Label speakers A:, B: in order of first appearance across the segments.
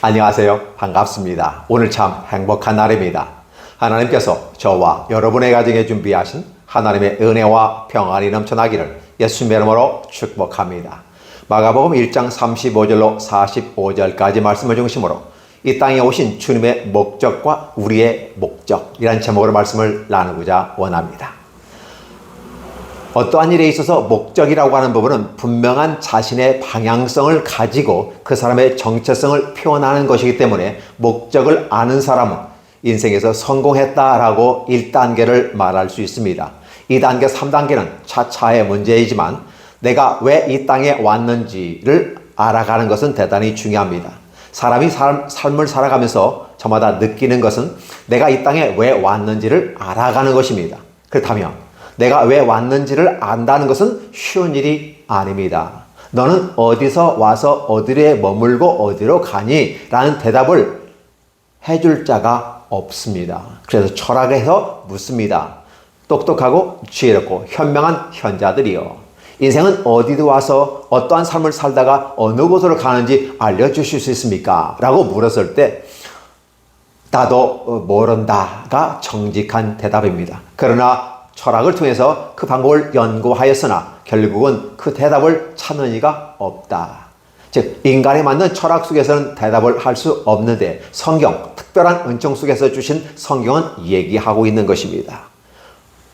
A: 안녕하세요. 반갑습니다. 오늘 참 행복한 날입니다. 하나님께서 저와 여러분의 가정에 준비하신 하나님의 은혜와 평안이 넘쳐나기를 예수님의 이름으로 축복합니다. 마가복음 1장 35절로 45절까지 말씀을 중심으로 이 땅에 오신 주님의 목적과 우리의 목적이라는 제목으로 말씀을 나누고자 원합니다. 어떠한 일에 있어서 목적이라고 하는 부분은 분명한 자신의 방향성을 가지고 그 사람의 정체성을 표현하는 것이기 때문에 목적을 아는 사람은 인생에서 성공했다라고 1단계를 말할 수 있습니다. 2단계, 3단계는 차차의 문제이지만 내가 왜 이 땅에 왔는지를 알아가는 것은 대단히 중요합니다. 사람이 삶을 살아가면서 저마다 느끼는 것은 내가 이 땅에 왜 왔는지를 알아가는 것입니다. 그렇다면 내가 왜 왔는지를 안다는 것은 쉬운 일이 아닙니다. 너는 어디서 와서 어디에 머물고 어디로 가니? 라는 대답을 해줄 자가 없습니다. 그래서 철학에서 묻습니다. 똑똑하고 지혜롭고 현명한 현자들이요, 인생은 어디도 와서 어떠한 삶을 살다가 어느 곳으로 가는지 알려주실 수 있습니까? 라고 물었을 때 나도 모른다가 정직한 대답입니다. 그러나 철학을 통해서 그 방법을 연구하였으나 결국은 그 대답을 찾는 이가 없다. 즉 인간에 맞는 철학 속에서는 대답을 할 수 없는데 성경, 특별한 은총 속에서 주신 성경은 얘기하고 있는 것입니다.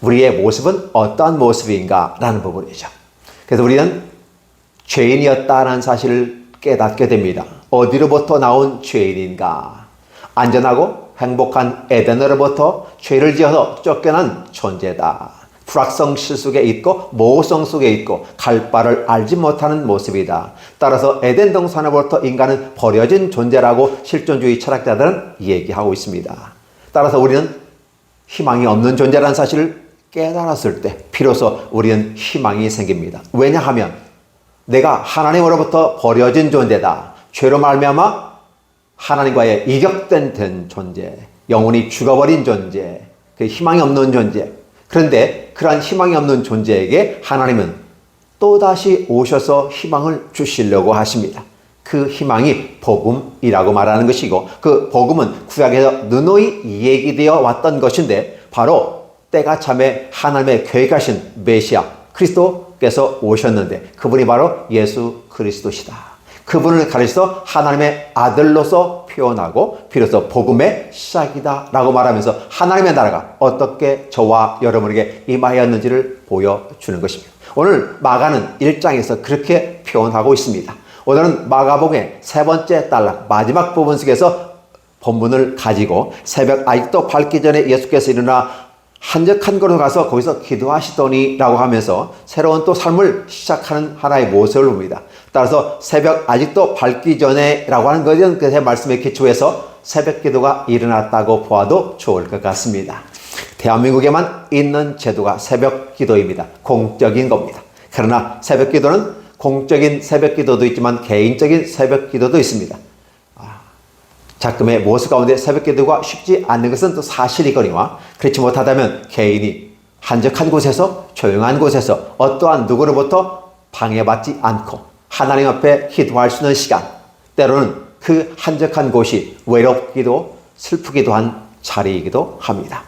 A: 우리의 모습은 어떠한 모습인가 라는 부분이죠. 그래서 우리는 죄인이었다는 사실을 깨닫게 됩니다. 어디로부터 나온 죄인인가? 안전하고 행복한 에덴으로부터 죄를 지어서 쫓겨난 존재다. 불확성 속에 있고 모호성 속에 있고 갈 바를 알지 못하는 모습이다. 따라서 에덴 동산으로부터 인간은 버려진 존재라고 실존주의 철학자들은 얘기하고 있습니다. 따라서 우리는 희망이 없는 존재라는 사실을 깨달았을 때 비로소 우리는 희망이 생깁니다. 왜냐하면 내가 하나님으로부터 버려진 존재다. 죄로 말미암아 하나님과의 이격된 존재, 영혼이 죽어버린 존재, 그 희망이 없는 존재. 그런데 그러한 희망이 없는 존재에게 하나님은 또다시 오셔서 희망을 주시려고 하십니다. 그 희망이 복음이라고 말하는 것이고 그 복음은 구약에서 누누이 얘기되어 왔던 것인데 바로 때가 참에 하나님의 계획하신 메시아 그리스도께서 오셨는데 그분이 바로 예수 그리스도시다. 그분을 가리켜 하나님의 아들로서 표현하고 비로소 복음의 시작이다 라고 말하면서 하나님의 나라가 어떻게 저와 여러분에게 임하였는지를 보여주는 것입니다. 오늘 마가는 1장에서 그렇게 표현하고 있습니다. 오늘은 마가복음의 세 번째 단락 마지막 부분 속에서 본문을 가지고 새벽 아직도 밝기 전에 예수께서 일어나 한적한 곳으로 가서 거기서 기도하시더니 라고 하면서 새로운 또 삶을 시작하는 하나의 모습을 봅니다. 따라서 새벽 아직도 밝기 전에 라고 하는 것은 그 말씀에 기초해서 새벽 기도가 일어났다고 보아도 좋을 것 같습니다. 대한민국에만 있는 제도가 새벽 기도입니다. 공적인 겁니다. 그러나 새벽 기도는 공적인 새벽 기도도 있지만 개인적인 새벽 기도도 있습니다. 작금의 모습 가운데 새벽 기도가 쉽지 않는 것은 또 사실이거니와 그렇지 못하다면 개인이 한적한 곳에서 조용한 곳에서 어떠한 누구로부터 방해받지 않고 하나님 앞에 기도할 수 있는 시간, 때로는 그 한적한 곳이 외롭기도 슬프기도 한 자리이기도 합니다.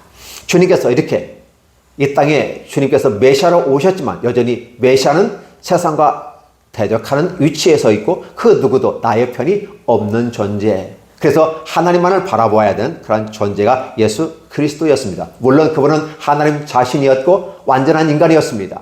A: 주님께서 이렇게 이 땅에 주님께서 메시아로 오셨지만 여전히 메시아는 세상과 대적하는 위치에 서 있고 그 누구도 나의 편이 없는 존재, 그래서 하나님만을 바라보아야 되는 그런 존재가 예수 그리스도였습니다. 물론 그분은 하나님 자신이었고 완전한 인간이었습니다.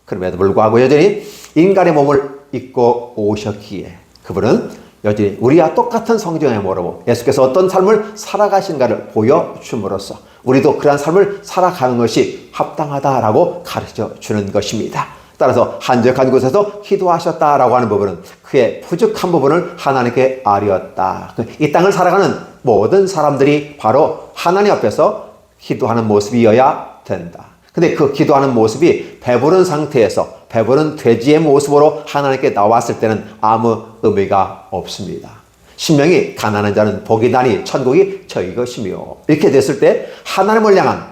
A: 그럼에도 불구하고 여전히 인간의 몸을 입고 오셨기에 그분은 여전히 우리와 똑같은 성경에 모르고 예수께서 어떤 삶을 살아가신가를 보여줌으로써 우리도 그러한 삶을 살아가는 것이 합당하다라고 가르쳐 주는 것입니다. 따라서 한적한 곳에서 기도하셨다라고 하는 부분은 그의 부족한 부분을 하나님께 아뢰었다. 이 땅을 살아가는 모든 사람들이 바로 하나님 앞에서 기도하는 모습이어야 된다. 근데 그 기도하는 모습이 배부른 상태에서 배부른 돼지의 모습으로 하나님께 나왔을 때는 아무 의미가 없습니다. 신명이 가난한 자는 복이 나니 천국이 저희 것이며 이렇게 됐을 때 하나님을 향한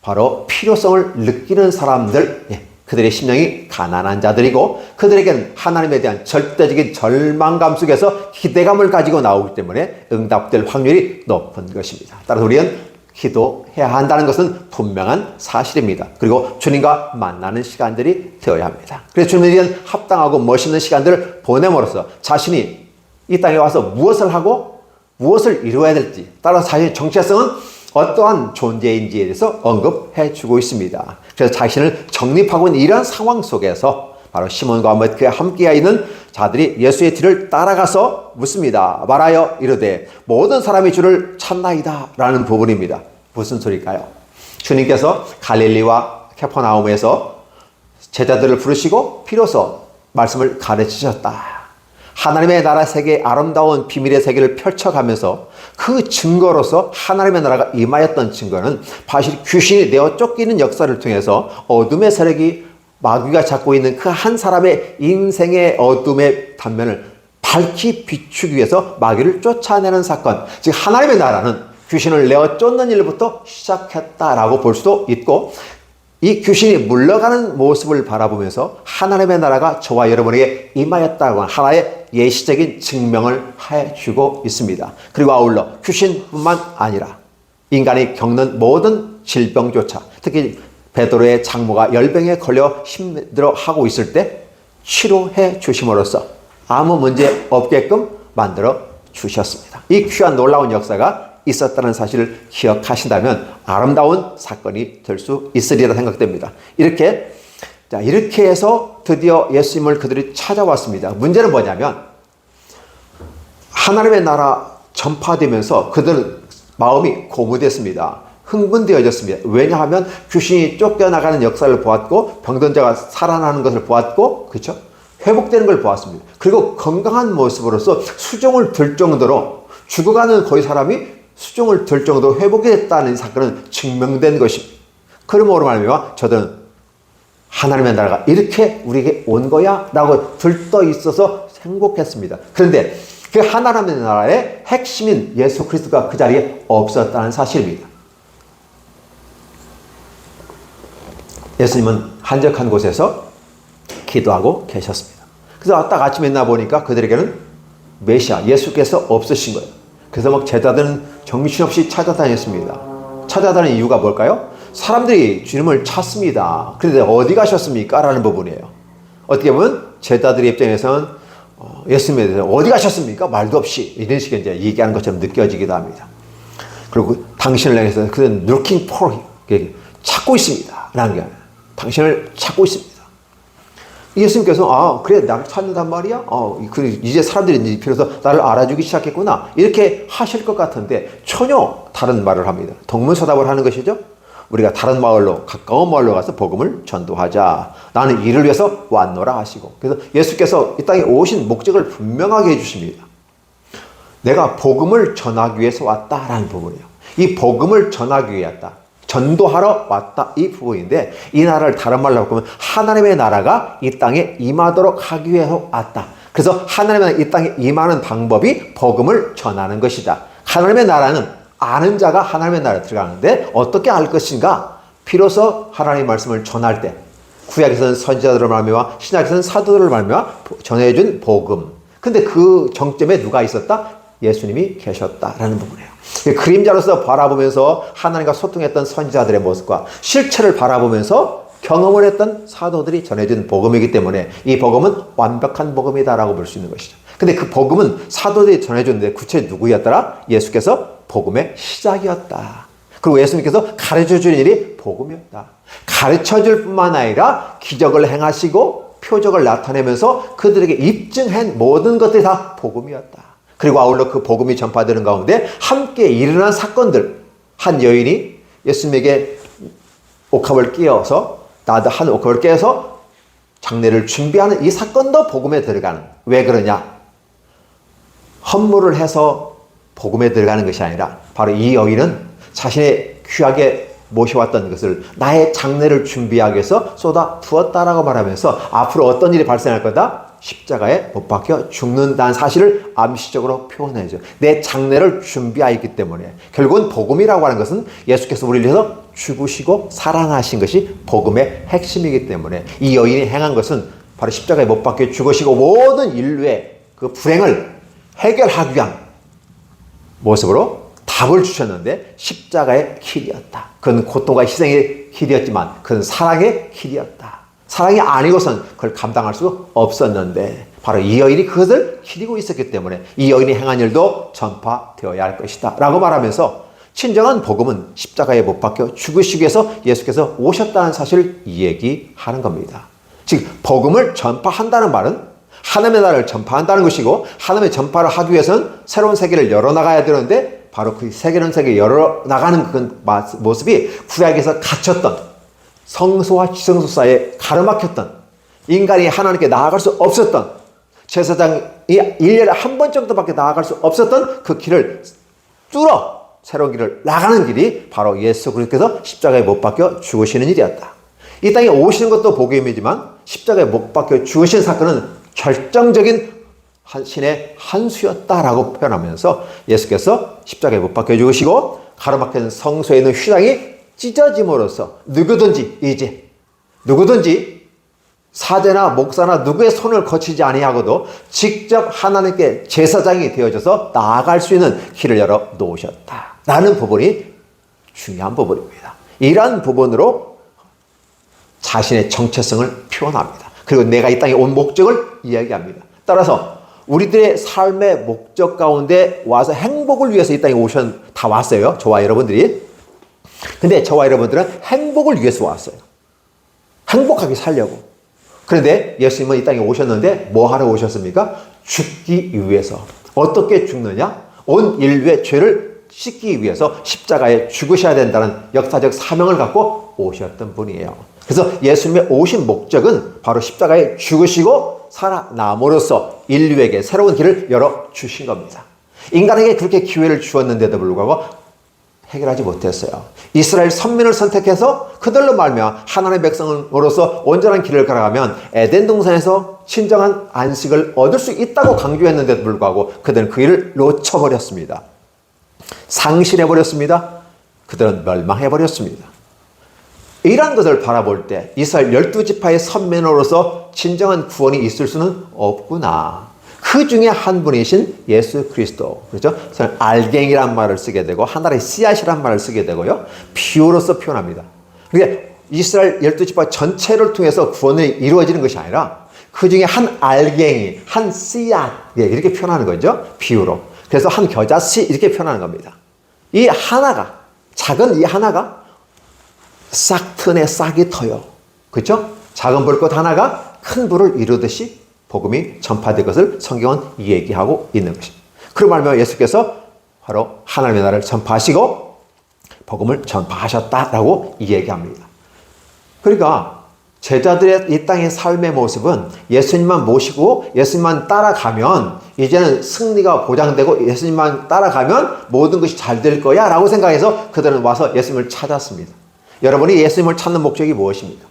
A: 바로 필요성을 느끼는 사람들, 그들의 심령이 가난한 자들이고 그들에게는 하나님에 대한 절대적인 절망감 속에서 기대감을 가지고 나오기 때문에 응답될 확률이 높은 것입니다. 따라서 우리는 기도해야 한다는 것은 분명한 사실입니다. 그리고 주님과 만나는 시간들이 되어야 합니다. 그래서 주님에 대한 합당하고 멋있는 시간들을 보냄으로써 자신이 이 땅에 와서 무엇을 하고 무엇을 이루어야 될지, 따라서 자신의 정체성은 어떠한 존재인지에 대해서 언급해 주고 있습니다. 그래서 자신을 정립하고 있는 이러한 상황 속에서 바로 시몬과 함께 있는 자들이 예수의 뒤를 따라가서 묻습니다. 말하여 이르되 모든 사람이 주를 찾나이다 라는 부분입니다. 무슨 소리일까요? 주님께서 갈릴리와 카퍼나움에서 제자들을 부르시고 비로소 말씀을 가르치셨다. 하나님의 나라 세계의 아름다운 비밀의 세계를 펼쳐가면서 그 증거로서 하나님의 나라가 임하였던 증거는 사실 귀신이 내어 쫓기는 역사를 통해서 어둠의 세력이 마귀가 잡고 있는 그 한 사람의 인생의 어둠의 단면을 밝히 비추기 위해서 마귀를 쫓아내는 사건, 즉 하나님의 나라는 귀신을 내어 쫓는 일부터 시작했다라고 볼 수도 있고, 이 귀신이 물러가는 모습을 바라보면서 하나님의 나라가 저와 여러분에게 임하였다고 하는 하나의 예시적인 증명을 해주고 있습니다. 그리고 아울러 귀신뿐만 아니라 인간이 겪는 모든 질병조차, 특히 베드로의 장모가 열병에 걸려 힘들어하고 있을 때 치료해 주심으로써 아무 문제 없게끔 만들어 주셨습니다. 이 귀한 놀라운 역사가 있었다는 사실을 기억하신다면 아름다운 사건이 될 수 있으리라 생각됩니다. 이렇게 해서 드디어 예수님을 그들이 찾아왔습니다. 문제는 뭐냐면 하나님의 나라 전파되면서 그들은 마음이 고무됐습니다. 흥분되어졌습니다. 왜냐하면 귀신이 쫓겨나가는 역사를 보았고 병든 자가 살아나는 것을 보았고, 그렇죠? 회복되는 걸 보았습니다. 그리고 건강한 모습으로서 수종을 들 정도로, 죽어가는 거의 사람이 수종을 들 정도로 회복이 됐다는 사건은 증명된 것입니다. 그러므로 말미암아 저들은 하나님의 나라가 이렇게 우리에게 온 거야 라고 들떠 있어서 행복했습니다. 그런데 그 하나님의 나라의 핵심인 예수 그리스도가 그 자리에 없었다는 사실입니다. 예수님은 한적한 곳에서 기도하고 계셨습니다. 그래서 딱 아침에 일어나 보니까 그들에게는 메시아 예수께서 없으신 거예요. 그래서 막 제자들은 정신없이 찾아다녔습니다. 찾아다니는 이유가 뭘까요? 사람들이 주님을 찾습니다. 그런데 어디 가셨습니까? 라는 부분이에요. 어떻게 보면 제자들의 입장에서는 예수님에 대해서 어디 가셨습니까? 말도 없이 이런 식의 이제 얘기하는 것처럼 느껴지기도 합니다. 그리고 당신을 향해서 그는 looking for him, 찾고 있습니다. 라는 게 아니라 당신을 찾고 있습니다. 예수님께서 그래 나를 찾는단 말이야? 그래 이제 사람들이 비로소 나를 알아주기 시작했구나 이렇게 하실 것 같은데 전혀 다른 말을 합니다. 동문서답을 하는 것이죠. 우리가 다른 마을로, 가까운 마을로 가서 복음을 전도하자. 나는 이를 위해서 왔노라 하시고, 그래서 예수께서 이 땅에 오신 목적을 분명하게 해주십니다. 내가 복음을 전하기 위해서 왔다라는 부분이에요. 이 복음을 전하기 위해 왔다, 전도하러 왔다, 이 부분인데, 이 나라를 다른 말로 바꾸면 하나님의 나라가 이 땅에 임하도록 하기 위해서 왔다. 그래서 하나님의 나라가 이 땅에 임하는 방법이 복음을 전하는 것이다. 하나님의 나라는 아는 자가 하나님의 나라에 들어가는데 어떻게 알 것인가? 비로소 하나님의 말씀을 전할 때, 구약에서는 선지자들을 말미암아 신약에서는 사도들을 말미암아 전해준 복음. 근데 그 정점에 누가 있었다? 예수님이 계셨다라는 부분이에요. 그림자로서 바라보면서 하나님과 소통했던 선지자들의 모습과 실체를 바라보면서 경험을 했던 사도들이 전해준 복음이기 때문에 이 복음은 완벽한 복음이다라고 볼 수 있는 것이죠. 근데 그 복음은 사도들이 전해줬는데 구체 누구였더라? 예수께서 복음의 시작이었다. 그리고 예수님께서 가르쳐줄 일이 복음이었다. 가르쳐줄 뿐만 아니라 기적을 행하시고 표적을 나타내면서 그들에게 입증한 모든 것들이 다 복음이었다. 그리고 아울러 그 복음이 전파되는 가운데 함께 일어난 사건들, 한 여인이 예수님에게 옥합을 끼워서, 나도 한 옥합을 깨서 장례를 준비하는 이 사건도 복음에 들어가는. 왜 그러냐? 헌물을 해서 복음에 들어가는 것이 아니라 바로 이 여인은 자신의 귀하게 모셔왔던 것을 나의 장례를 준비하기 위해서 쏟아 부었다라고 말하면서 앞으로 어떤 일이 발생할 거다? 십자가에 못 박혀 죽는다는 사실을 암시적으로 표현해줘. 내 장례를 준비하였기 때문에 결국은 복음이라고 하는 것은 예수께서 우리를 위해서 죽으시고 살아나신 것이 복음의 핵심이기 때문에 이 여인이 행한 것은 바로 십자가에 못 박혀 죽으시고 모든 인류의 그 불행을 해결하기 위한 모습으로 답을 주셨는데 십자가의 길이었다. 그건 고통과 희생의 길이었지만 그건 사랑의 길이었다. 사랑이 아니고선 그걸 감당할 수 없었는데 바로 이 여인이 그것을 기리고 있었기 때문에 이 여인이 행한 일도 전파되어야 할 것이다 라고 말하면서 진정한 복음은 십자가에 못 박혀 죽으시기 위해서 예수께서 오셨다는 사실을 얘기하는 겁니다. 즉 복음을 전파한다는 말은 하나님의 나라를 전파한다는 것이고 하나님의 전파를 하기 위해서는 새로운 세계를 열어나가야 되는데 바로 그 새로운 세계를 열어나가는 그 모습이 구약에서 갇혔던 성소와 지성소 사이에 가로막혔던 인간이 하나님께 나아갈 수 없었던 제사장이 1년에 한 번 정도밖에 나아갈 수 없었던 그 길을 뚫어 새로운 길을 나가는 길이 바로 예수 그리스도께서 십자가에 못 박혀 죽으시는 일이었다. 이 땅에 오시는 것도 복음이지만 십자가에 못 박혀 죽으신 사건은 결정적인 신의 한 수였다라고 표현하면서 예수께서 십자가에 못 박혀 죽으시고 가로막힌 성소에 있는 휘장이 찢어짐으로써 누구든지 사제나 목사나 누구의 손을 거치지 아니하고도 직접 하나님께 제사장이 되어져서 나아갈 수 있는 길을 열어 놓으셨다라는 부분이 중요한 부분입니다. 이러한 부분으로 자신의 정체성을 표현합니다. 그리고 내가 이 땅에 온 목적을 이야기합니다. 따라서 우리들의 삶의 목적 가운데 와서 행복을 위해서 이 땅에 다 왔어요. 저와 여러분들이. 근데 저와 여러분들은 행복을 위해서 왔어요. 행복하게 살려고. 그런데 예수님은 이 땅에 오셨는데 뭐 하러 오셨습니까? 죽기 위해서. 어떻게 죽느냐? 온 인류의 죄를 씻기 위해서 십자가에 죽으셔야 된다는 역사적 사명을 갖고 오셨던 분이에요. 그래서 예수님의 오신 목적은 바로 십자가에 죽으시고 살아남으로써 인류에게 새로운 길을 열어주신 겁니다. 인간에게 그렇게 기회를 주었는데도 불구하고 해결하지 못했어요. 이스라엘 선민을 선택해서 그들로 말미암아 하나님의 백성으로서 온전한 길을 걸어가면 에덴 동산에서 진정한 안식을 얻을 수 있다고 강조했는데도 불구하고 그들은 그 일을 놓쳐버렸습니다. 상실해버렸습니다. 그들은 멸망해버렸습니다. 이러한 것을 바라볼 때 이스라엘 12지파의 선민으로서 진정한 구원이 있을 수는 없구나. 그 중에 한 분이신 예수 그리스도. 그렇죠? 저는 알갱이란 말을 쓰게 되고 하나의 씨앗이란 말을 쓰게 되고요. 비유로서 표현합니다. 그게 이스라엘 12지파 전체를 통해서 구원이 이루어지는 것이 아니라 그 중에 한 알갱이, 한 씨앗 이렇게 표현하는 거죠. 비유로. 그래서 한 겨자씨 이렇게 표현하는 겁니다. 이 하나가 작은 이 하나가 싹 튼에 싹이 터요. 그렇죠? 작은 불꽃 하나가 큰 불을 이루듯이 복음이 전파된 것을 성경은 얘기하고 있는 것입니다. 그로 말미암아 예수께서 바로 하나님의 나라를 전파하시고 복음을 전파하셨다라고 얘기합니다. 그러니까 제자들의 이 땅의 삶의 모습은 예수님만 모시고 예수님만 따라가면 이제는 승리가 보장되고 예수님만 따라가면 모든 것이 잘 될 거야 라고 생각해서 그들은 와서 예수님을 찾았습니다. 여러분이 예수님을 찾는 목적이 무엇입니까?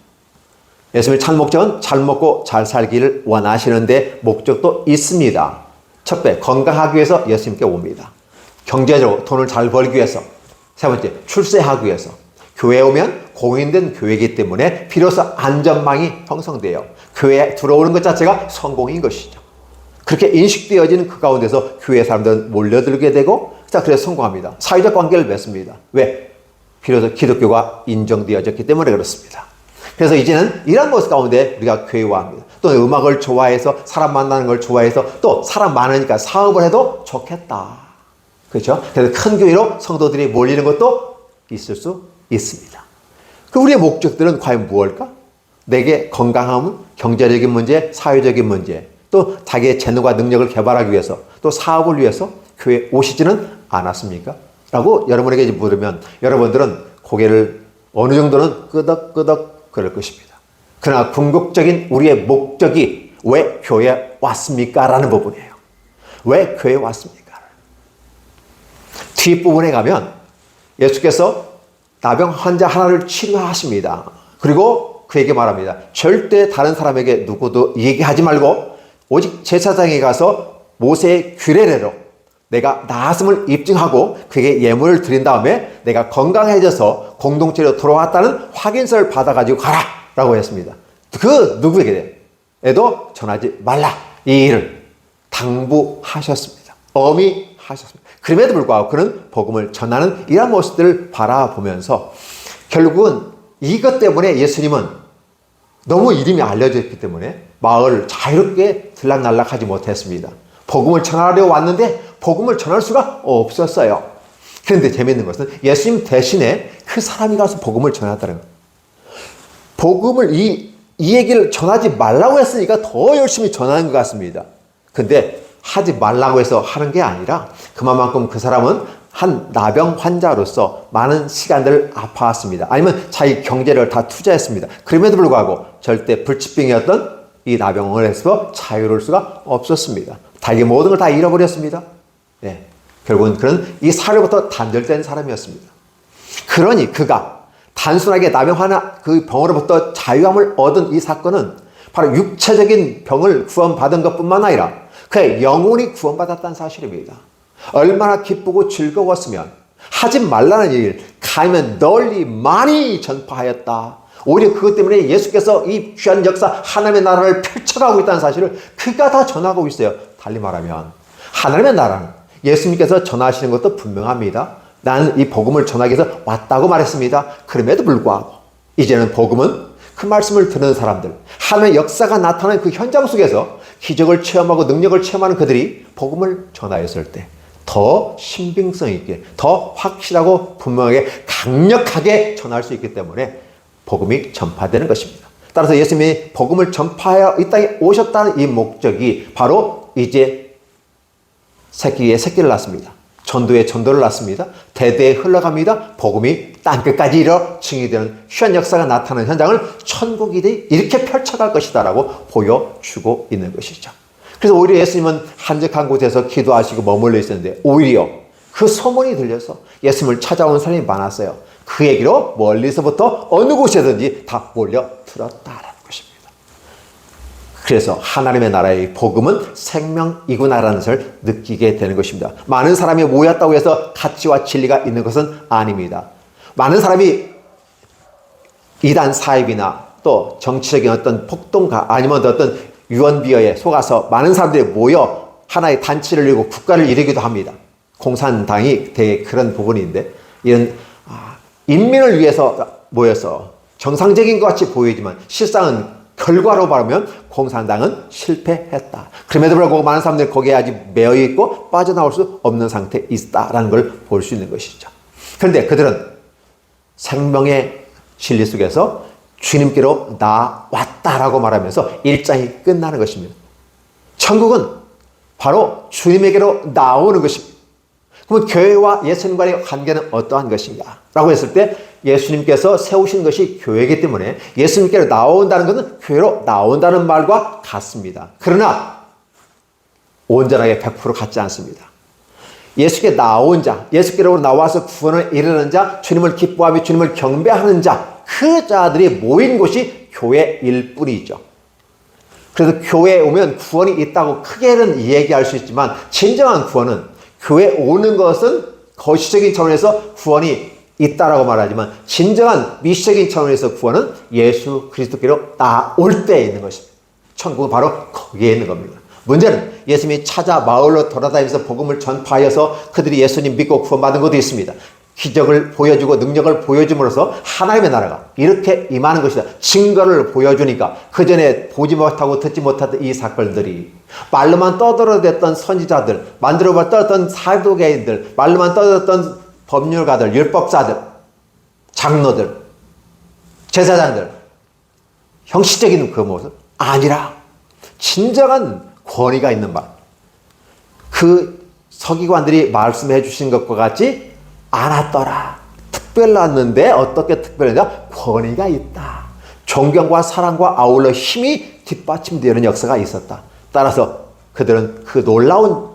A: 예수님을 찾는 목적은 잘 먹고 잘 살기를 원하시는데 목적도 있습니다. 첫째, 건강하기 위해서 예수님께 옵니다. 경제적으로 돈을 잘 벌기 위해서. 세 번째, 출세하기 위해서. 교회에 오면 공인된 교회이기 때문에 비로소 안전망이 형성돼요. 교회에 들어오는 것 자체가 성공인 것이죠. 그렇게 인식되어지는 그 가운데서 교회 사람들은 몰려들게 되고 자, 그래서 성공합니다. 사회적 관계를 맺습니다. 왜? 비로소 기독교가 인정되어졌기 때문에 그렇습니다. 그래서 이제는 이런 모습 가운데 우리가 교회화합니다. 또 음악을 좋아해서 사람 만나는 걸 좋아해서 또 사람 많으니까 사업을 해도 좋겠다. 그렇죠? 그래서 큰 교회로 성도들이 몰리는 것도 있을 수 있습니다. 그 우리의 목적들은 과연 무엇일까? 내게 건강함, 경제적인 문제, 사회적인 문제, 또 자기의 재능과 능력을 개발하기 위해서, 또 사업을 위해서 교회에 오시지는 않았습니까? 라고 여러분에게 물으면 여러분들은 고개를 어느 정도는 끄덕끄덕 그럴 것입니다. 그러나 궁극적인 우리의 목적이 왜 교회에 왔습니까? 라는 부분이에요. 왜 교회에 왔습니까? 뒷부분에 가면 예수께서 나병 환자 하나를 치료하십니다. 그리고 그에게 말합니다. 절대 다른 사람에게 누구도 얘기하지 말고 오직 제사장에 가서 모세의 규례대로 내가 나았음을 입증하고 그에게 예물을 드린 다음에 내가 건강해져서 공동체로 돌아왔다는 확인서를 받아가지고 가라 라고 했습니다. 그 누구에게도 전하지 말라 이 일을 당부하셨습니다. 엄히하셨습니다. 그럼에도 불구하고 그는 복음을 전하는 이런 모습들을 바라보면서 결국은 이것 때문에 예수님은 너무 이름이 알려져 있기 때문에 마을을 자유롭게 들락날락하지 못했습니다. 복음을 전하려 왔는데 복음을 전할 수가 없었어요. 그런데 재미있는 것은 예수님 대신에 그 사람이 가서 복음을 전하더라는 거예요. 복음을 이 얘기를 전하지 말라고 했으니까 더 열심히 전하는 것 같습니다. 근데 하지 말라고 해서 하는 게 아니라 그만큼 그 사람은 한 나병 환자로서 많은 시간들을 아파왔습니다. 아니면 자기 경제를 다 투자했습니다. 그럼에도 불구하고 절대 불치병이었던 이 나병을 해서 자유로울 수가 없었습니다. 자기 모든 걸 다 잃어버렸습니다. 네. 결국은 그는 이 사례부터 단절된 사람이었습니다. 그러니 그가 단순하게 나병 하나 그 병으로부터 자유함을 얻은 이 사건은 바로 육체적인 병을 구원받은 것뿐만 아니라 그의 영혼이 구원받았다는 사실입니다. 얼마나 기쁘고 즐거웠으면 하지 말라는 일 가면 널리 많이 전파하였다. 오히려 그것 때문에 예수께서 이 귀한 역사 하나님의 나라를 펼쳐가고 있다는 사실을 그가 다 전하고 있어요. 달리 말하면 하나님의 나라는 예수님께서 전하시는 것도 분명합니다. 나는 이 복음을 전하기 위해서 왔다고 말했습니다. 그럼에도 불구하고 이제는 복음은 그 말씀을 듣는 사람들, 하나님의 역사가 나타나는 그 현장 속에서 기적을 체험하고 능력을 체험하는 그들이 복음을 전하였을 때 더 신빙성 있게, 더 확실하고 분명하게 강력하게 전할 수 있기 때문에 복음이 전파되는 것입니다. 따라서 예수님이 복음을 전파하여 이 땅에 오셨다는 이 목적이 바로 이제 새끼에 새끼를 낳습니다. 전도에 전도를 낳습니다. 대대에 흘러갑니다. 복음이 땅끝까지 이르러 증이 되는 귀한 역사가 나타나는 현장을 천국이 이렇게 펼쳐갈 것이다 라고 보여주고 있는 것이죠. 그래서 오히려 예수님은 한적한 곳에서 기도하시고 머물러 있었는데 오히려 그 소문이 들려서 예수님을 찾아오는 사람이 많았어요. 그 얘기로 멀리서부터 어느 곳에든지 다 몰려들었다라는 것입니다. 그래서 하나님의 나라의 복음은 생명이구나라는 것을 느끼게 되는 것입니다. 많은 사람이 모였다고 해서 가치와 진리가 있는 것은 아닙니다. 많은 사람이 이단 사입이나 또 정치적인 어떤 폭동가 아니면 어떤 유언비어에 속아서 많은 사람들이 모여 하나의 단체를 이루고 국가를 이루기도 합니다. 공산당이 되게 그런 부분인데 이런 인민을 위해서 모여서 정상적인 것 같이 보이지만 실상은 결과로 말하면 공산당은 실패했다. 그럼에도 불구하고 많은 사람들이 거기에 아직 매여 있고 빠져나올 수 없는 상태에 있다라는 걸 볼 수 있는 것이죠. 그런데 그들은 생명의 진리 속에서 주님께로 나왔다라고 말하면서 일장이 끝나는 것입니다. 천국은 바로 주님에게로 나오는 것입니다. 그러면 교회와 예수님과의 관계는 어떠한 것인가? 라고 했을 때 예수님께서 세우신 것이 교회이기 때문에 예수님께로 나온다는 것은 교회로 나온다는 말과 같습니다. 그러나 온전하게 100% 같지 않습니다. 예수께 나온 자, 예수께로 나와서 구원을 이루는 자, 주님을 기뻐하며 주님을 경배하는 자, 그 자들이 모인 곳이 교회일 뿐이죠. 그래서 교회에 오면 구원이 있다고 크게는 이야기할 수 있지만 진정한 구원은 교회에 오는 것은 거시적인 차원에서 구원이 있다라고 말하지만 진정한 미시적인 차원에서 구원은 예수 그리스도께로 나올 때에 있는 것입니다. 천국은 바로 거기에 있는 겁니다. 문제는 예수님이 찾아 마을로 돌아다니면서 복음을 전파하여서 그들이 예수님 믿고 구원받은 것도 있습니다. 기적을 보여주고 능력을 보여줌으로써 하나님의 나라가 이렇게 임하는 것이다. 증거를 보여주니까 그전에 보지 못하고 듣지 못하던 이 사건들이 말로만 떠들어댔던 선지자들, 만들어만 떠들었던 사도개인들, 말로만 떠들었던 법률가들, 율법사들, 장로들, 제사장들 형식적인 그 모습 아니라 진정한 권위가 있는 말, 그 서기관들이 말씀해 주신 것과 같이 않았더라. 특별났는데 어떻게 특별했냐? 권위가 있다. 존경과 사랑과 아울러 힘이 뒷받침되는 역사가 있었다. 따라서 그들은 그 놀라운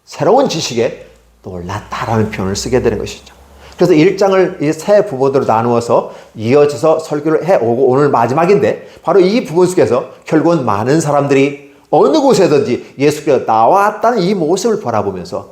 A: 새로운 지식에 놀랐다라는 표현을 쓰게 되는 것이죠. 그래서 1장을 이 세 부분으로 나누어서 이어져서 설교를 해오고 오늘 마지막인데 바로 이 부분 속에서 결국은 많은 사람들이 어느 곳에든지 예수께서 나왔다는 이 모습을 바라보면서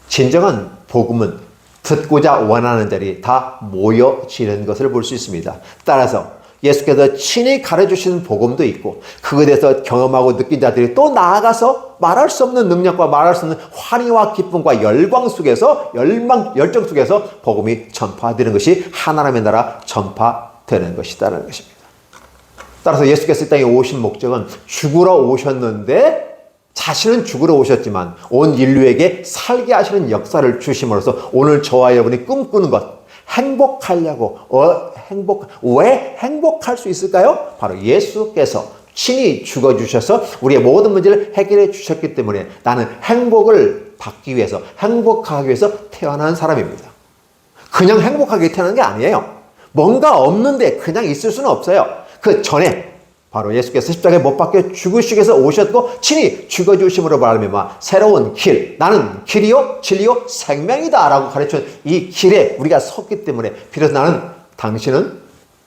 A: 진정한 복음은 듣고자 원하는 자리 다 모여지는 것을 볼 수 있습니다. 따라서 예수께서 친히 가르쳐주시는 복음도 있고 그것에 대해서 경험하고 느낀 자들이 또 나아가서 말할 수 없는 능력과 말할 수 없는 환희와 기쁨과 열광 속에서 열정 속에서 복음이 전파되는 것이 하나님의 나라 전파되는 것이다라는 것입니다. 따라서 예수께서 이 땅에 오신 목적은 죽으러 오셨는데 자신은 죽으러 오셨지만 온 인류에게 살게 하시는 역사를 주심으로써 오늘 저와 여러분이 꿈꾸는 것 행복하려고 왜 행복할 수 있을까요? 바로 예수께서 친히 죽어주셔서 우리의 모든 문제를 해결해 주셨기 때문에 나는 행복을 받기 위해서 행복하기 위해서 태어난 사람입니다. 그냥 행복하게 태어난 게 아니에요. 뭔가 없는데 그냥 있을 수는 없어요. 그 전에 바로 예수께서 십자가에 못 박혀 죽으시기 위해서 오셨고 친히 죽어주심으로 말하면 새로운 길, 나는 길이요 진리요 생명이다 라고 가르쳐준 이 길에 우리가 섰기 때문에 비로소 나는 당신은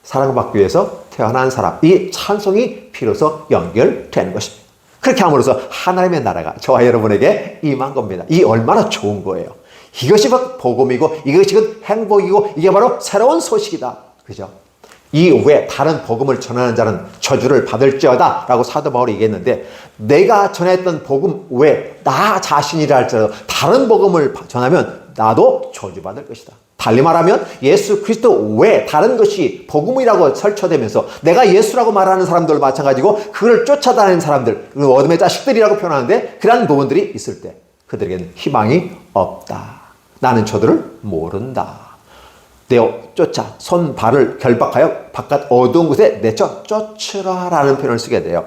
A: 사랑받기 위해서 태어난 사람, 이 찬송이 비로소 연결되는 것입니다. 그렇게 함으로써 하나님의 나라가 저와 여러분에게 임한 겁니다. 이 얼마나 좋은 거예요. 이것이 바로 복음이고 이것이 행복이고 이게 바로 새로운 소식이다. 그죠? 이 외에 다른 복음을 전하는 자는 저주를 받을지어다 라고 사도 바울이 얘기했는데 내가 전했던 복음 외에 나 자신이라 할지라도 다른 복음을 전하면 나도 저주받을 것이다. 달리 말하면 예수 그리스도 외에 다른 것이 복음이라고 설쳐되면서 내가 예수라고 말하는 사람들 마찬가지고 그를 쫓아다니는 사람들, 어둠의 자식들이라고 표현하는데 그러한 부분들이 있을 때 그들에게는 희망이 없다. 나는 저들을 모른다. 내어 쫓아 손 발을 결박하여 바깥 어두운 곳에 내쳐 쫓으라 라는 표현을 쓰게 돼요.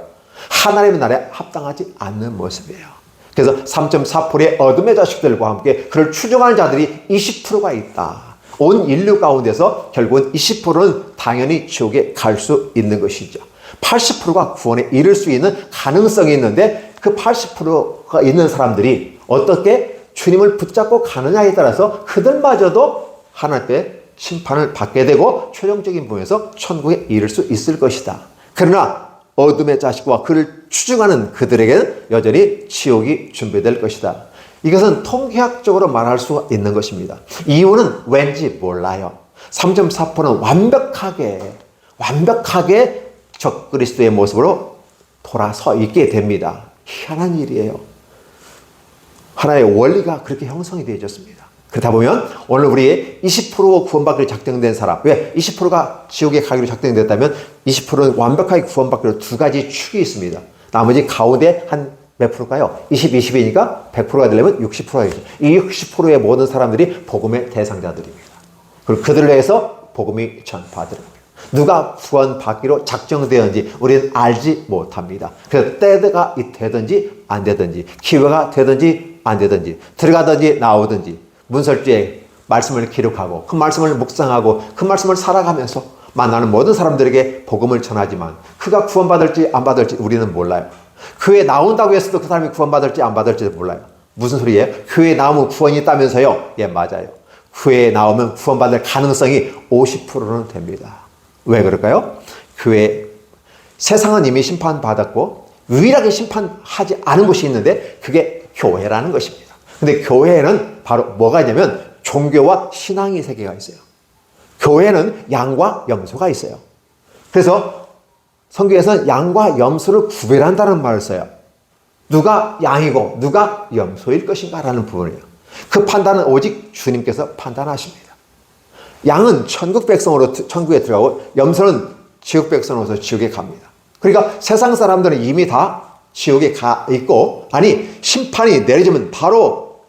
A: 하나님의 나라에 합당하지 않는 모습이에요. 그래서 3.4%의 어둠의 자식들과 함께 그를 추종하는 자들이 20%가 있다. 온 인류 가운데서 결국은 20%는 당연히 지옥에 갈 수 있는 것이죠. 80%가 구원에 이를 수 있는 가능성이 있는데 그 80%가 있는 사람들이 어떻게 주님을 붙잡고 가느냐에 따라서 그들마저도 하나님께 심판을 받게 되고 최종적인 부분에서 천국에 이를 수 있을 것이다. 그러나 어둠의 자식과 그를 추종하는 그들에게는 여전히 지옥이 준비될 것이다. 이것은 통계학적으로 말할 수 있는 것입니다. 이유는 왠지 몰라요. 3.4%는 완벽하게 적그리스도의 모습으로 돌아서 있게 됩니다. 희한한 일이에요. 하나의 원리가 그렇게 형성이 되어졌습니다. 그렇다 보면 오늘 우리의 20% 구원받기로 작정된 사람, 왜 20%가 지옥에 가기로 작정됐다면 20%는 완벽하게 구원받기로 두 가지 축이 있습니다. 나머지 가운데 한 몇 프로일까요? 20, 20이니까 100%가 되려면 60%가 있죠. 이 60%의 모든 사람들이 복음의 대상자들입니다. 그리고 그들을 위해서 복음이 전파되는 겁니다. 누가 구원받기로 작정되었는지 우리는 알지 못합니다. 그래서 때가 되든지 안 되든지 기회가 되든지 안 되든지 들어가든지 나오든지 문설주에 말씀을 기록하고 그 말씀을 묵상하고 그 말씀을 살아가면서 만나는 모든 사람들에게 복음을 전하지만 그가 구원받을지 안 받을지 우리는 몰라요. 교회에 나온다고 했어도 그 사람이 구원받을지 안 받을지도 몰라요. 무슨 소리예요? 교회에 나오면 구원이 있다면서요? 예, 맞아요. 교회에 나오면 구원받을 가능성이 50%는 됩니다. 왜 그럴까요? 세상은 이미 심판받았고 유일하게 심판하지 않은 곳이 있는데 그게 교회라는 것입니다. 근데 교회에는 바로 뭐가 있냐면 종교와 신앙의 세계가 있어요. 교회는 양과 염소가 있어요. 그래서 성경에서는 양과 염소를 구별한다는 말을 써요. 누가 양이고 누가 염소일 것인가 라는 부분이에요. 그 판단은 오직 주님께서 판단하십니다. 양은 천국 백성으로 천국에 들어가고 염소는 지옥 백성으로서 지옥에 갑니다. 그러니까 세상 사람들은 이미 다 지옥에 가 있고 심판이 내려지면 바로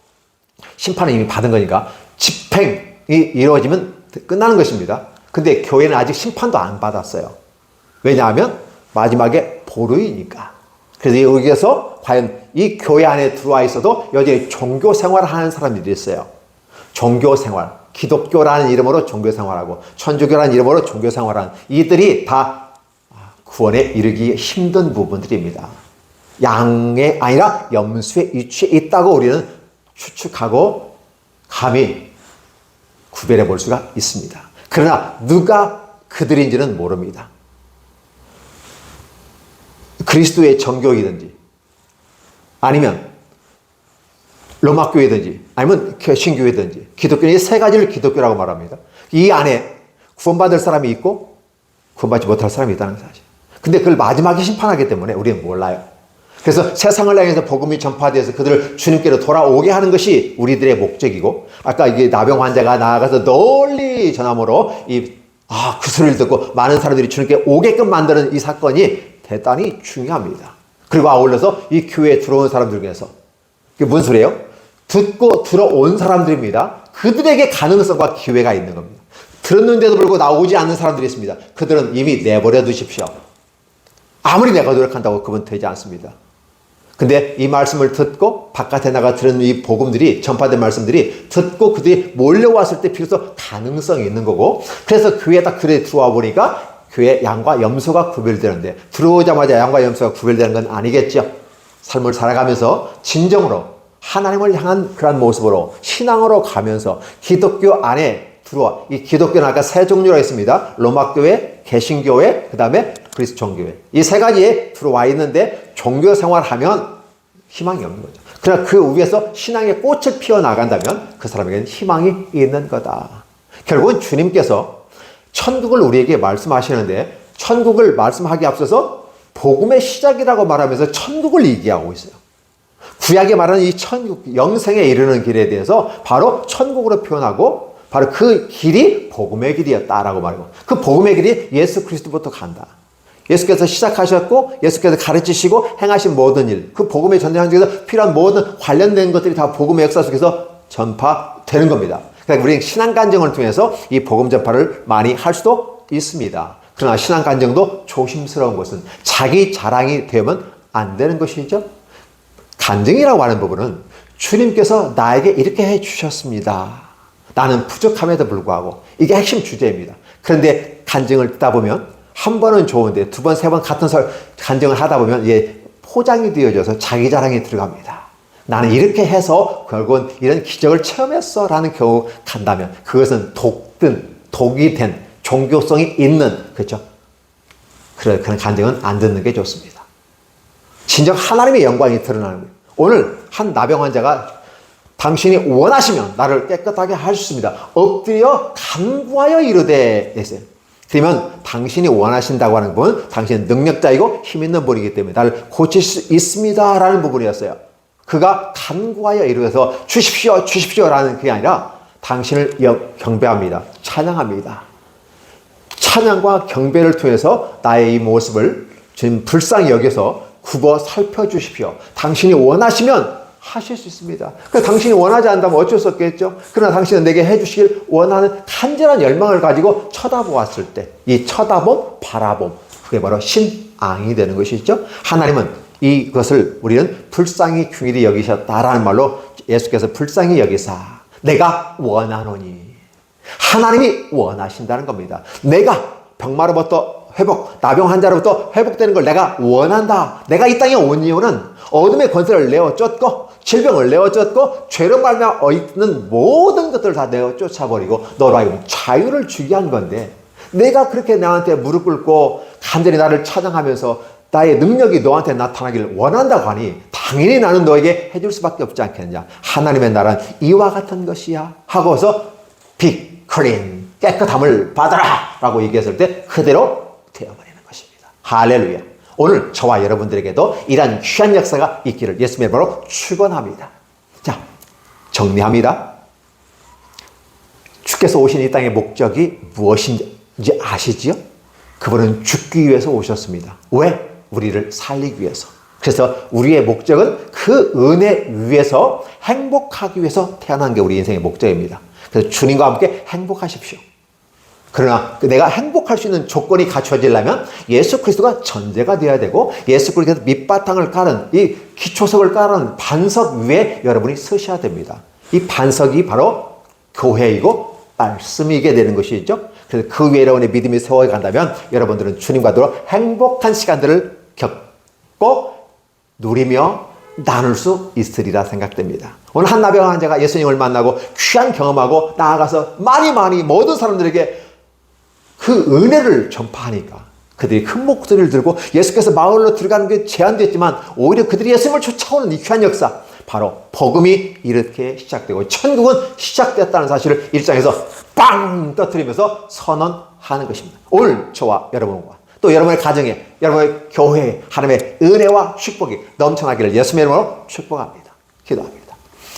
A: 심판을 이미 받은 거니까 집행이 이루어지면 끝나는 것입니다. 근데 교회는 아직 심판도 안 받았어요. 왜냐하면 마지막에 보루이니까. 그래서 여기에서 과연 이 교회 안에 들어와 있어도 여전히 종교 생활을 하는 사람들이 있어요. 종교 생활, 기독교라는 이름으로 종교 생활하고 천주교라는 이름으로 종교 생활하는 이들이 다 구원에 이르기 힘든 부분들입니다. 양에 아니라 염소의 위치에 있다고 우리는 추측하고 감히 구별해 볼 수가 있습니다. 그러나 누가 그들인지는 모릅니다. 그리스도의 정교이든지 아니면 로마 교회든지 아니면 개신교회든지 기독교는 이 세 가지를 기독교라고 말합니다. 이 안에 구원받을 사람이 있고 구원받지 못할 사람이 있다는 사실. 근데 그걸 마지막에 심판하기 때문에 우리는 몰라요. 그래서 세상을 향해서 복음이 전파되어서 그들을 주님께로 돌아오게 하는 것이 우리들의 목적이고, 아까 이게 나병 환자가 나아가서 널리 전함으로 그 소리를 듣고 많은 사람들이 주님께 오게끔 만드는 이 사건이 대단히 중요합니다. 그리고 아울러서 이 교회에 들어온 사람들 중에서 그게 무슨 소리예요? 듣고 들어온 사람들입니다. 그들에게 가능성과 기회가 있는 겁니다. 들었는데도 불구하고 나오지 않는 사람들이 있습니다. 그들은 이미 내버려 두십시오. 아무리 내가 노력한다고 그분 되지 않습니다. 근데 이 말씀을 듣고 바깥에 나가 들은 이 복음들이, 전파된 말씀들이 듣고 그들이 몰려왔을 때 비로소 가능성이 있는 거고, 그래서 교회에 딱 그래 들어와 보니까 교회 양과 염소가 구별되는데, 들어오자마자 양과 염소가 구별되는 건 아니겠죠. 삶을 살아가면서 진정으로 하나님을 향한 그런 모습으로 신앙으로 가면서 기독교 안에 들어와, 이 기독교는 아까 세 종류가 있습니다. 로마교회, 개신교회, 그 다음에 그리스도교회. 이 세 가지에 들어와 있는데 종교 생활하면 희망이 없는 거죠. 그러나 그 위에서 신앙의 꽃을 피워나간다면 그 사람에게는 희망이 있는 거다. 결국은 주님께서 천국을 우리에게 말씀하시는데, 천국을 말씀하기 앞서서 복음의 시작이라고 말하면서 천국을 얘기하고 있어요. 구약에 말하는 이 천국, 영생에 이르는 길에 대해서 바로 천국으로 표현하고, 바로 그 길이 복음의 길이었다라고 말하고, 그 복음의 길이 예수 그리스도부터 간다. 예수께서 시작하셨고 예수께서 가르치시고 행하신 모든 일, 그 복음의 전쟁 중에서 필요한 모든 관련된 것들이 다 복음의 역사 속에서 전파되는 겁니다. 그러니까 우리는 신앙 간증을 통해서 이 복음 전파를 많이 할 수도 있습니다. 그러나 신앙 간증도 조심스러운 것은 자기 자랑이 되면 안 되는 것이죠. 간증이라고 하는 부분은 주님께서 나에게 이렇게 해 주셨습니다. 나는 부족함에도 불구하고, 이게 핵심 주제입니다. 그런데 간증을 듣다 보면 한 번은 좋은데 두 번, 세 번 같은 간증을 하다 보면 이게 포장이 되어져서 자기 자랑이 들어갑니다. 나는 이렇게 해서 결국은 이런 기적을 체험했어 라는 경우 간다면 그것은 독이 된 종교성이 있는, 그렇죠? 그런 간증은 안 듣는 게 좋습니다. 진정 하나님의 영광이 드러나는 거예요. 오늘 한 나병 환자가 당신이 원하시면 나를 깨끗하게 할 수 있습니다. 엎드려 간구하여 이르되 했어요. 그러면 당신이 원하신다고 하는 부분은 당신은 능력자이고 힘 있는 분이기 때문에 나를 고칠 수 있습니다 라는 부분이었어요. 그가 간구하여 이르면서 주십시오 주십시오 라는 그게 아니라 당신을 경배합니다. 찬양합니다. 찬양과 경배를 통해서 나의 이 모습을 주님 불쌍히 여겨서 굽어 살펴주십시오. 당신이 원하시면 하실 수 있습니다. 그러니까 당신이 원하지 않다면 어쩔 수 없겠죠. 그러나 당신은 내게 해주시길 원하는 간절한 열망을 가지고 쳐다보았을 때, 이 쳐다봄, 바라봄, 그게 바로 신앙이 되는 것이죠. 하나님은 이것을 우리는 불쌍히 긍휼히 여기셨다라는 말로 예수께서 불쌍히 여기사 내가 원하노니, 하나님이 원하신다는 겁니다. 내가 병마로부터 회복, 나병 환자로부터 회복되는 걸 내가 원한다. 내가 이 땅에 온 이유는 어둠의 권세를 내어 쫓고 질병을 내어 쫓고 죄로 말미암아 있는 모든 것들을 다 내어 쫓아버리고 너로 하여금 자유를 주게 한 건데, 내가 그렇게 나한테 무릎 꿇고 간절히 나를 찬양하면서 나의 능력이 너한테 나타나기를 원한다고 하니 당연히 나는 너에게 해줄 수밖에 없지 않겠느냐. 하나님의 나라는 이와 같은 것이야 하고서 빅 클린 깨끗함을 받아라 라고 얘기했을 때 그대로 되어버리는 것입니다. 할렐루야. 오늘 저와 여러분들에게도 이러한 귀한 역사가 있기를 예수님의 이름으로 축원합니다. 자, 정리합니다. 주께서 오신 이 땅의 목적이 무엇인지 아시지요? 그분은 죽기 위해서 오셨습니다. 왜? 우리를 살리기 위해서. 그래서 우리의 목적은 그 은혜 위에서 행복하기 위해서 태어난 게 우리 인생의 목적입니다. 그래서 주님과 함께 행복하십시오. 그러나 내가 행복할 수 있는 조건이 갖춰지려면 예수 그리스도가 전제가 되어야 되고, 예수 그리스도 밑바탕을 깔은 이 기초석을 깔은 반석 위에 여러분이 서셔야 됩니다. 이 반석이 바로 교회이고 말씀이게 되는 것이죠. 그래서 그 위에 여러분의 믿음이 세워져 간다면 여러분들은 주님과도 행복한 시간들을 겪고 누리며 나눌 수 있으리라 생각됩니다. 오늘 한 나병 환자가 예수님을 만나고 귀한 경험하고 나아가서 많이 모든 사람들에게 그 은혜를 전파하니까 그들이 큰 목소리를 들고 예수께서 마을로 들어가는 게 제한됐지만 오히려 그들이 예수님을 쫓아오는 이 귀한 역사, 바로 복음이 이렇게 시작되고 천국은 시작되었다는 사실을 일장에서 빵 터뜨리면서 선언하는 것입니다. 오늘 저와 여러분과 또 여러분의 가정에, 여러분의 교회에 하나님의 은혜와 축복이 넘쳐나기를 예수님의 이름으로 축복합니다. 기도합니다.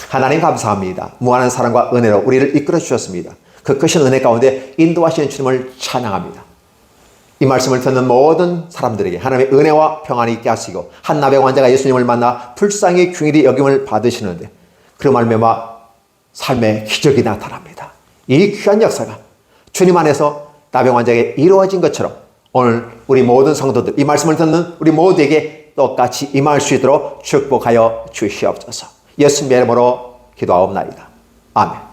A: 하나님 감사합니다. 무한한 사랑과 은혜로 우리를 이끌어 주셨습니다. 그 크신 은혜 가운데 인도하시는 주님을 찬양합니다. 이 말씀을 듣는 모든 사람들에게 하나님의 은혜와 평안이 있게 하시고, 한 나병 환자가 예수님을 만나 불쌍히 긍일히 여김을 받으시는데 그로 말미암아 삶의 기적이 나타납니다. 이 귀한 역사가 주님 안에서 나병 환자에게 이루어진 것처럼 오늘 우리 모든 성도들, 이 말씀을 듣는 우리 모두에게 똑같이 임할 수 있도록 축복하여 주시옵소서. 예수님의 이름으로 기도하옵나이다. 아멘.